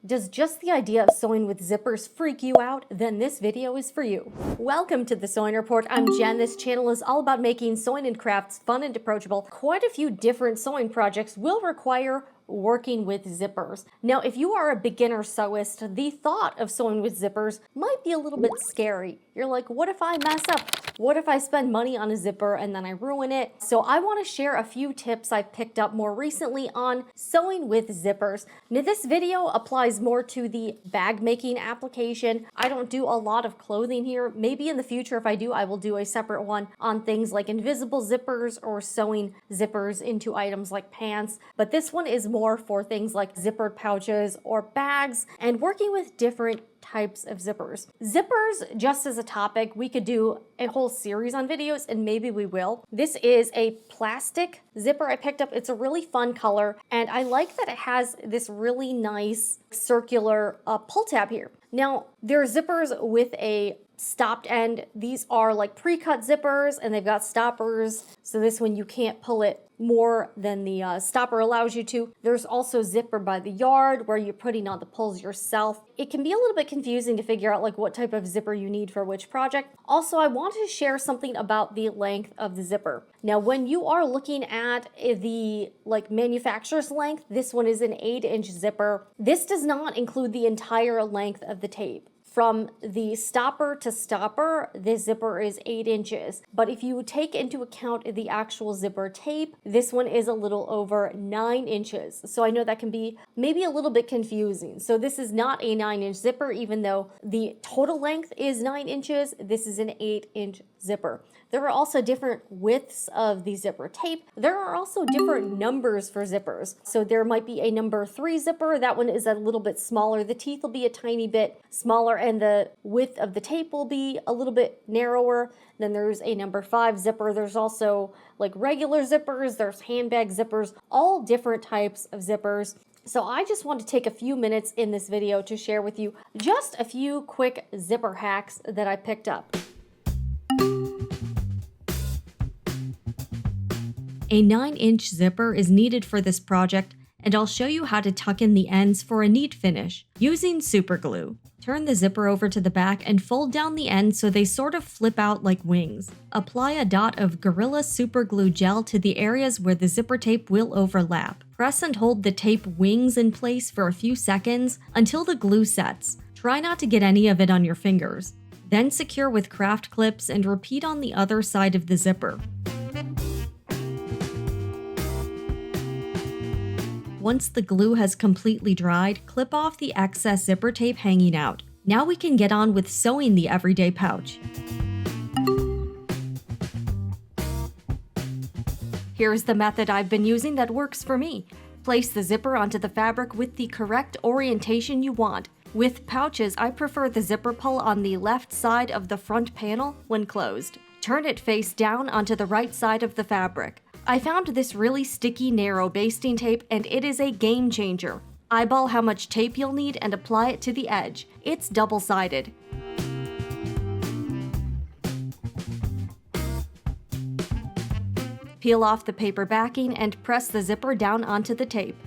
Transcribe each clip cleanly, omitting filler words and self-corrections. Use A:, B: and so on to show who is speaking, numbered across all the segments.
A: Does just the idea of sewing with zippers freak you out? Then this video is for you. Welcome to the Sewing Report. I'm Jen. This channel is all about making sewing and crafts fun and approachable. Quite a few different sewing projects will require working with zippers. Now, if you are a beginner sewist, the thought of sewing with zippers might be a little bit scary. You're like, what if I mess up? What if I spend money on a zipper and then I ruin it? So I want to share a few tips I've picked up more recently on sewing with zippers. Now, this video applies more to the bag making application. I don't do a lot of clothing here. Maybe in the future, if I do, I will do a separate one on things like invisible zippers or sewing zippers into items like pants. But this one is more for things like zippered pouches or bags and working with different types of zippers. Zippers, just as a topic, we could do a whole series on videos, and maybe we will. This is a plastic zipper I picked up. It's a really fun color, and I like that it has this really nice circular pull tab here. Now, there are zippers with a stopped end. These are like pre-cut zippers, and they've got stoppers. So this one, you can't pull it more than the stopper allows you to. There's also zipper by the yard where you're putting on the pulls yourself. It can be a little bit confusing to figure out like what type of zipper you need for which project. Also, I want to share something about the length of the zipper. Now, when you are looking at the manufacturer's length, this one is an 8-inch zipper. This does not include the entire length of the tape. From the stopper to stopper, this zipper is 8 inches. But if you take into account the actual zipper tape, this one is a little over 9 inches. So I know that can be maybe a little bit confusing. So this is not a 9-inch zipper, even though the total length is 9 inches. This is an 8-inch zipper. There are also different widths of the zipper tape. There are also different numbers for zippers. So there might be a number 3 zipper. That one is a little bit smaller. The teeth will be a tiny bit smaller and the width of the tape will be a little bit narrower. Then there's a number 5 zipper. There's also like regular zippers. There's handbag zippers, all different types of zippers. So I just want to take a few minutes in this video to share with you just a few quick zipper hacks that I picked up. A 9-inch zipper is needed for this project, and I'll show you how to tuck in the ends for a neat finish using super glue. Turn the zipper over to the back and fold down the ends so they sort of flip out like wings. Apply a dot of Gorilla Super Glue gel to the areas where the zipper tape will overlap. Press and hold the tape wings in place for a few seconds until the glue sets. Try not to get any of it on your fingers. Then secure with craft clips and repeat on the other side of the zipper. Once the glue has completely dried, clip off the excess zipper tape hanging out. Now we can get on with sewing the everyday pouch. Here's the method I've been using that works for me. Place the zipper onto the fabric with the correct orientation you want. With pouches, I prefer the zipper pull on the left side of the front panel when closed. Turn it face down onto the right side of the fabric. I found this really sticky, narrow basting tape, and it is a game changer. Eyeball how much tape you'll need and apply it to the edge. It's double-sided. Peel off the paper backing and press the zipper down onto the tape.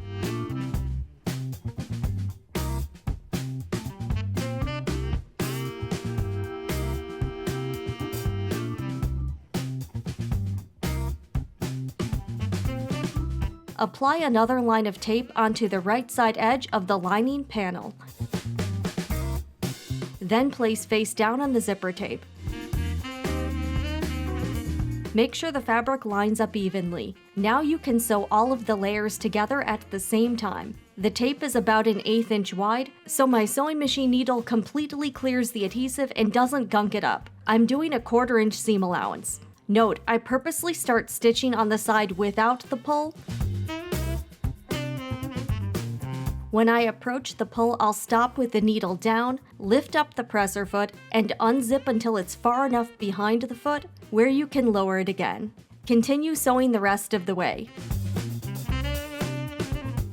A: Apply another line of tape onto the right side edge of the lining panel. Then place face down on the zipper tape. Make sure the fabric lines up evenly. Now you can sew all of the layers together at the same time. The tape is about an 1/8 inch wide, so my sewing machine needle completely clears the adhesive and doesn't gunk it up. I'm doing a 1/4 inch seam allowance. Note, I purposely start stitching on the side without the pull. When I approach the pull, I'll stop with the needle down, lift up the presser foot, and unzip until it's far enough behind the foot where you can lower it again. Continue sewing the rest of the way.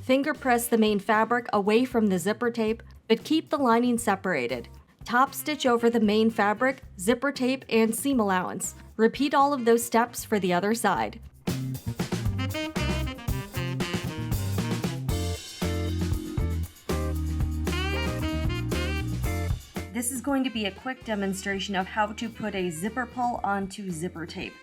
A: Finger press the main fabric away from the zipper tape, but keep the lining separated. Top stitch over the main fabric, zipper tape, and seam allowance. Repeat all of those steps for the other side. this is going to be a quick demonstration of how to put a zipper pull onto zipper tape.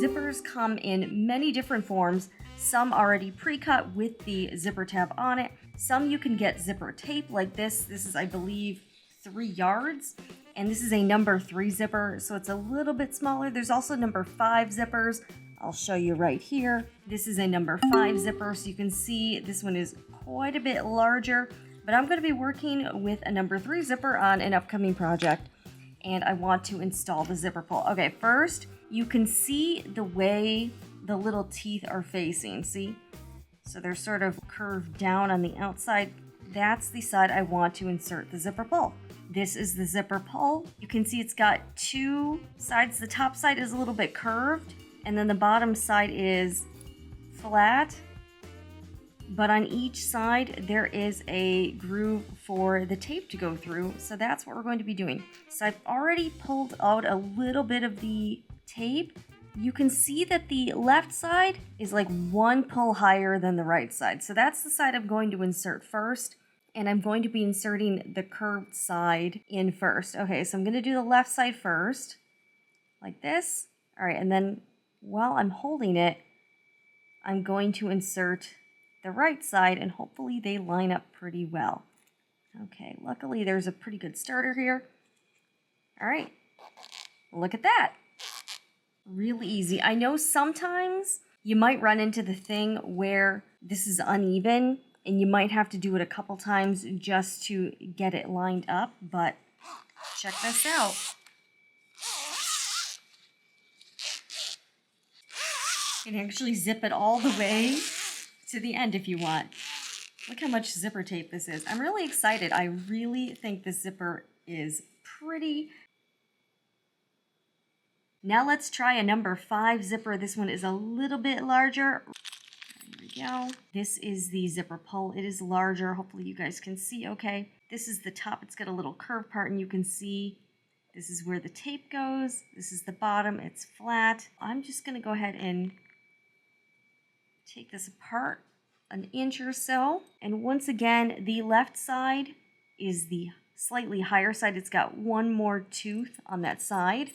A: Zippers come in many different forms, some already pre-cut with the zipper tab on it. Some you can get zipper tape like this. This is, I believe, 3 yards. And this is a number 3 zipper, so it's a little bit smaller. There's also number 5 zippers. I'll show you right here. This is a number 5 zipper, so you can see this one is quite a bit larger. But I'm going to be working with a number 3 zipper on an upcoming project, and I want to install the zipper pull. Okay, first, you can see the way the little teeth are facing, see? So they're sort of curved down on the outside. That's the side I want to insert the zipper pull. This is the zipper pull. You can see it's got 2 sides. The top side is a little bit curved, and then the bottom side is flat. But on each side, there is a groove for the tape to go through. So that's what we're going to be doing. So I've already pulled out a little bit of the tape. You can see that the left side is like 1 pull higher than the right side. So that's the side I'm going to insert first. And I'm going to be inserting the curved side in first. Okay, so I'm going to do the left side first, like this. All right, and then while I'm holding it, I'm going to insert the right side, and hopefully they line up pretty well. Okay, luckily there's a pretty good starter here. All right, look at that. Really easy. I know sometimes you might run into the thing where this is uneven, and you might have to do it a couple times just to get it lined up, but check this out. You can actually zip it all the way to the end if you want. Look how much zipper tape this is. I'm really excited. I really think this zipper is pretty. Now let's try a number 5 zipper. This one is a little bit larger. Go. This is the zipper pull. It is larger. Hopefully you guys can see okay. This is the top. It's got a little curved part, and you can see this is where the tape goes. This is the bottom. It's flat. I'm just going to go ahead and take this apart an inch or so. And once again, the left side is the slightly higher side. It's got 1 more tooth on that side.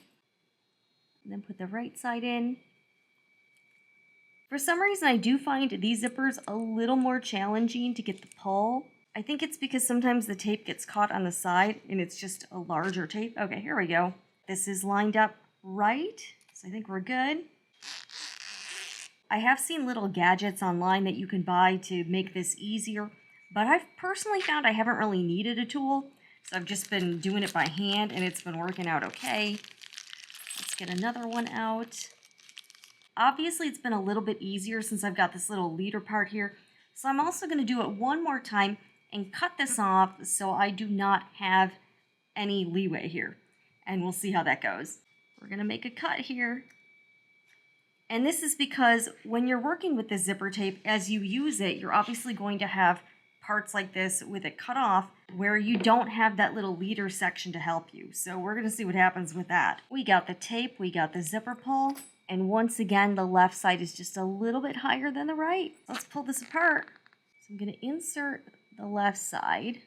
A: And then put the right side in. For some reason, I do find these zippers a little more challenging to get the pull. I think it's because sometimes the tape gets caught on the side and it's just a larger tape. Okay, here we go. This is lined up right, so I think we're good. I have seen little gadgets online that you can buy to make this easier, but I've personally found I haven't really needed a tool, so I've just been doing it by hand and it's been working out okay. Let's get another one out. Obviously, it's been a little bit easier since I've got this little leader part here. So I'm also going to do it one more time and cut this off so I do not have any leeway here. And we'll see how that goes. We're going to make a cut here. And this is because when you're working with the zipper tape, as you use it, you're obviously going to have parts like this with it cut off where you don't have that little leader section to help you. So we're going to see what happens with that. We got the tape, we got the zipper pull. And once again, the left side is just a little bit higher than the right. Let's pull this apart. So I'm going to insert the left side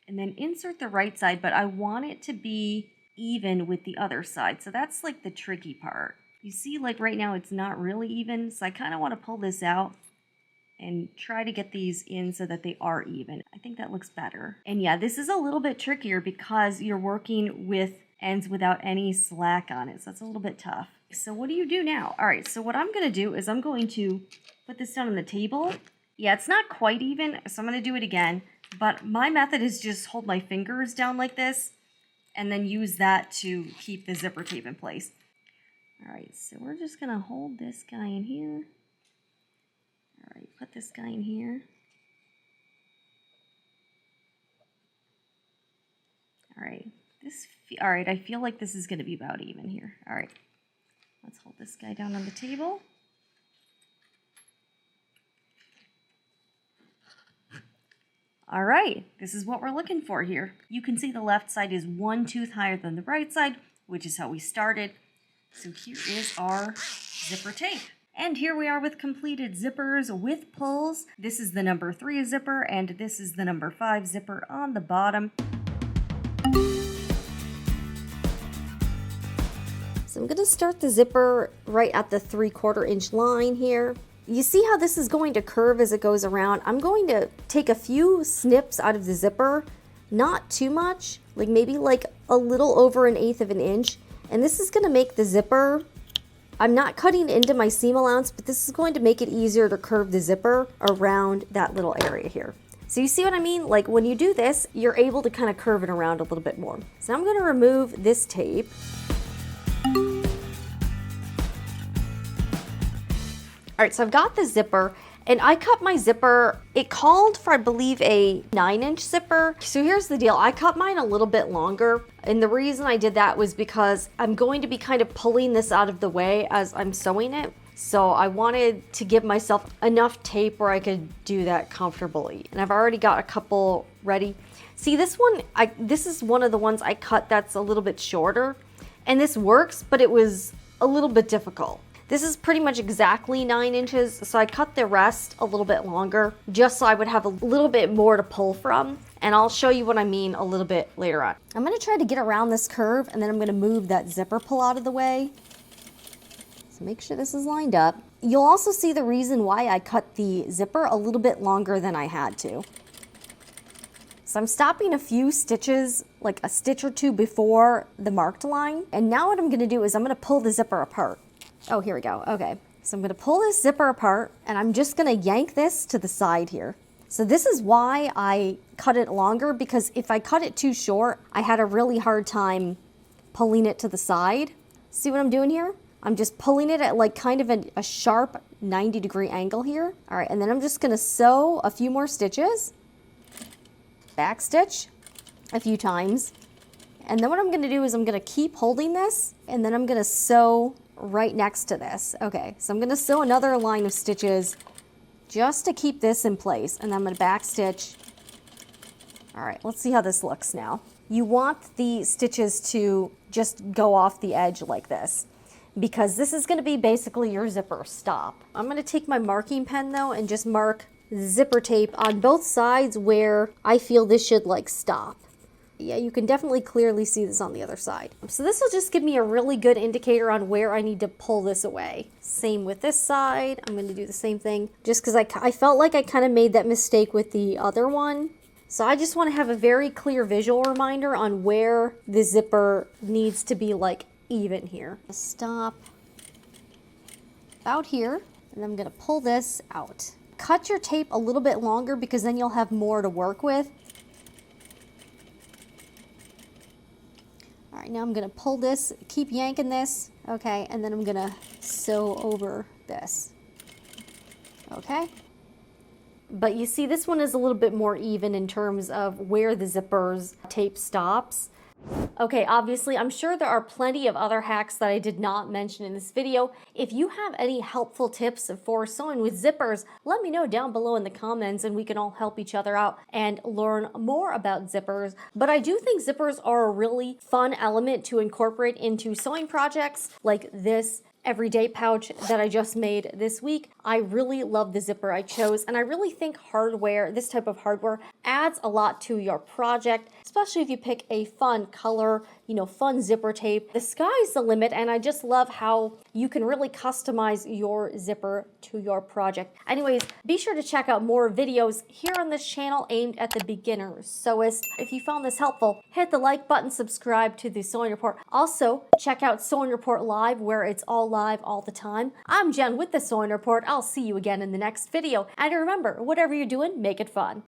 A: and then insert the right side, but I want it to be even with the other side. So that's like the tricky part. You see, like right now, it's not really even. So I kind of want to pull this out and try to get these in so that they are even. I think that looks better. And yeah, this is a little bit trickier because you're working with ends without any slack on it, so it's a little bit tough. So what do you do now? All right, so what I'm going to do is I'm going to put this down on the table. Yeah, it's not quite even, so I'm going to do it again, but my method is just hold my fingers down like this and then use that to keep the zipper tape in place. All right, so we're just going to hold this guy in here. All right, put this guy in here. All right. All right, I feel like this is going to be about even here. All right, let's hold this guy down on the table. All right, this is what we're looking for here. You can see the left side is 1 tooth higher than the right side, which is how we started. So here is our zipper tape. And here we are with completed zippers with pulls. This is the number 3 zipper, and this is the number 5 zipper on the bottom. So I'm gonna start the zipper right at the 3/4 inch line here. You see how this is going to curve as it goes around? I'm going to take a few snips out of the zipper, not too much, like maybe like a little over 1/8 of an inch. And this is gonna make the zipper, I'm not cutting into my seam allowance, but this is going to make it easier to curve the zipper around that little area here. So you see what I mean? Like when you do this, you're able to kind of curve it around a little bit more. So I'm gonna remove this tape. All right, so I've got the zipper and I cut my zipper. It called for, I believe, a 9-inch zipper. So here's the deal. I cut mine a little bit longer. And the reason I did that was because I'm going to be kind of pulling this out of the way as I'm sewing it. So I wanted to give myself enough tape where I could do that comfortably. And I've already got a couple ready. See, this one, this is one of the ones I cut that's a little bit shorter. And this works, but it was a little bit difficult. This is pretty much exactly 9 inches, so I cut the rest a little bit longer, just so I would have a little bit more to pull from, and I'll show you what I mean a little bit later on. I'm gonna try to get around this curve, and then I'm gonna move that zipper pull out of the way. So make sure this is lined up. You'll also see the reason why I cut the zipper a little bit longer than I had to. So I'm stopping a few stitches, like a stitch or two before the marked line, and now what I'm gonna do is I'm gonna pull the zipper apart. Oh, here we go. Okay, so I'm gonna pull this zipper apart and I'm just gonna yank this to the side here. So this is why I cut it longer, because if I cut it too short, I had a really hard time pulling it to the side. See what I'm doing here? I'm just pulling it at like kind of a sharp 90-degree angle here. All right, and then I'm just gonna sew a few more stitches, back stitch a few times. And then what I'm gonna do is I'm gonna keep holding this and then I'm gonna sew right next to this. Okay, so I'm gonna sew another line of stitches just to keep this in place, and then I'm gonna back stitch. All right, let's see how this looks now. You want the stitches to just go off the edge like this, because this is gonna be basically your zipper stop. I'm gonna take my marking pen though and just mark zipper tape on both sides where I feel this should like stop. Yeah, you can definitely clearly see this on the other side. So this will just give me a really good indicator on where I need to pull this away. Same with this side. I'm going to do the same thing just because I felt like I kind of made that mistake with the other one. So I just want to have a very clear visual reminder on where the zipper needs to be like even here. Stop about here, and I'm going to pull this out. Cut your tape a little bit longer because then you'll have more to work with. All right, now I'm gonna pull this, keep yanking this, okay, and then I'm gonna sew over this, okay? But you see, this one is a little bit more even in terms of where the zipper's tape stops. Okay, obviously, I'm sure there are plenty of other hacks that I did not mention in this video. If you have any helpful tips for sewing with zippers, let me know down below in the comments and we can all help each other out and learn more about zippers. But I do think zippers are a really fun element to incorporate into sewing projects like this everyday pouch that I just made this week. I really love the zipper I chose, and I really think hardware, this type of hardware, adds a lot to your project, especially if you pick a fun color, fun zipper tape. The sky's the limit, and I just love how you can really customize your zipper to your project. Anyways, be sure to check out more videos here on this channel aimed at the beginner sewist. If you found this helpful, hit the like button, subscribe to the Sewing Report. Also, check out Sewing Report Live, where it's all live all the time. I'm Jen with the Sewing Report. I'll see you again in the next video. And remember, whatever you're doing, make it fun.